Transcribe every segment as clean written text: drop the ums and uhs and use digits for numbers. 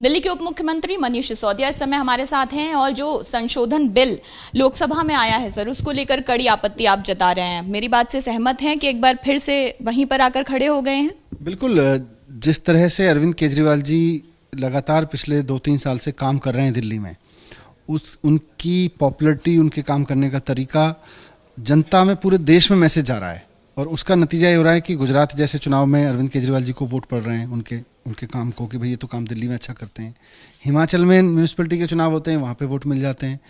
दिल्ली के उप मुख्यमंत्री मनीष सिसोदिया इस समय हमारे साथ हैं और जो संशोधन बिल लोकसभा में आया है सर, उसको लेकर कड़ी आपत्ति आप जता रहे हैं। मेरी बात से सहमत हैं कि एक बार फिर से वहीं पर आकर खड़े हो गए हैं? बिल्कुल। जिस तरह से अरविंद केजरीवाल जी लगातार पिछले 2-3 साल से काम कर रहे हैं दिल्ली में, उनकी पॉपुलैरिटी, उनके काम करने का तरीका जनता में, पूरे देश में मैसेज जा रहा है। और उसका नतीजा ये हो रहा है कि गुजरात जैसे चुनाव में अरविंद केजरीवाल जी को वोट पड़ रहे हैं उनके काम को, कि भाई ये तो काम दिल्ली में अच्छा करते हैं। हिमाचल में म्यूनिसिपैलिटी के चुनाव होते हैं, वहाँ पे वोट मिल जाते हैं।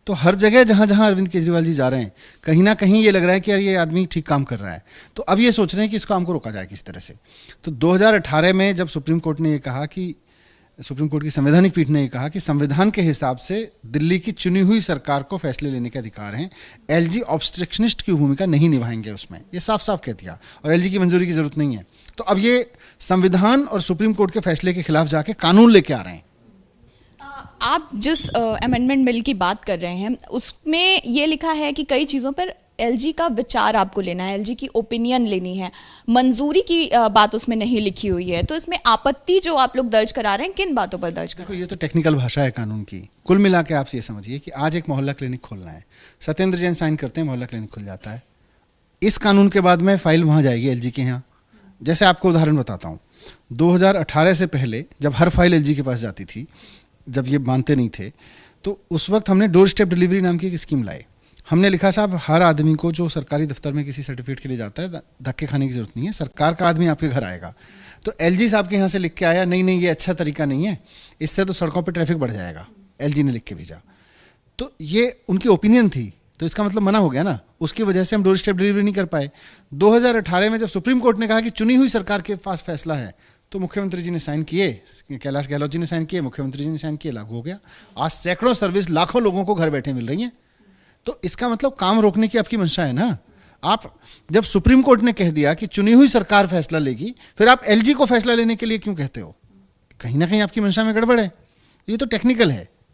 तो हर जगह जहाँ जहाँ अरविंद केजरीवाल जी जा रहे हैं, कहीं ना कहीं ये लग रहा है कि यार ये आदमी ठीक काम कर रहा है। तो अब ये सोच रहे हैं कि इस काम को रोका जाए किस तरह से। तो 2018 में जब सुप्रीम कोर्ट ने ये कहा कि, सुप्रीम कोर्ट की संवैधानिक पीठ ने यह कहा कि संविधान के हिसाब से दिल्ली की चुनी हुई सरकार को फैसले लेने के अधिकार हैं, एलजी ऑब्स्ट्रक्शनिस्ट की भूमिका नहीं निभाएंगे उसमें, ये साफ साफ कह दिया, और एलजी की मंजूरी की जरूरत नहीं है। तो अब ये संविधान और सुप्रीम कोर्ट के फैसले के खिलाफ जाके कानून लेके आ रहे हैं। आप जिस अमेंडमेंट बिल की बात कर रहे हैं उसमें ये लिखा है कि कई चीज़ों पर एलजी का विचार आपको लेना है, एलजी की ओपिनियन लेनी है, मंजूरी की बात उसमें नहीं लिखी हुई है। तो इसमें आपत्ति जो आप लोग दर्ज करा रहे हैं, किन बातों पर दर्ज करा? देखो, ये तो टेक्निकल भाषा है कानून की। कुल मिला के आप ये समझिए कि आज एक मोहल्ला क्लिनिक खोलना है, सत्येंद्र जैन साइन करते हैं, मोहल्ला क्लिनिक खुल जाता है। इस कानून के बाद में फाइल वहाँ जाएगी एलजी के यहाँ। जैसे आपको उदाहरण बताता हूँ, 2018 से पहले जब हर फाइल एलजी के पास जाती थी, जब ये मानते नहीं थे, तो उस वक्त हमने डोर स्टेप डिलीवरी नाम की एक स्कीम लाई। हमने लिखा, साहब हर आदमी को जो सरकारी दफ्तर में किसी सर्टिफिकेट के लिए जाता है, धक्के खाने की जरूरत नहीं है, सरकार का आदमी आपके घर आएगा। तो एलजी साहब के यहाँ से लिख के आया, नहीं ये अच्छा तरीका नहीं है, इससे तो सड़कों पे ट्रैफिक बढ़ जाएगा। एलजी ने लिख के भेजा, तो ये उनकी ओपिनियन थी, तो इसका मतलब मना हो गया ना। उसकी वजह से हम डोर स्टेप डिलीवरी नहीं कर पाए। 2018 में जब सुप्रीम कोर्ट ने कहा कि चुनी हुई सरकार के पास फैसला है, तो मुख्यमंत्री जी ने साइन किए, कैलाश गहलोत जी ने साइन किए, मुख्यमंत्री जी ने साइन किए, लागू हो गया। आज सैकड़ों सर्विस लाखों लोगों को घर बैठे मिल रही हैं। तो इसका मतलब काम रोकने की आपकी मंशा है ना। आप जब सुप्रीम कोर्ट ने कह दिया कि चुनी हुई सरकार फैसला लेगी, फिर आप एलजी को फैसला लेने के लिए क्यों कहते हो? कहीं ना कहीं आपकी मंशा में गड़बड़ है। ये तो टेक्निकल है।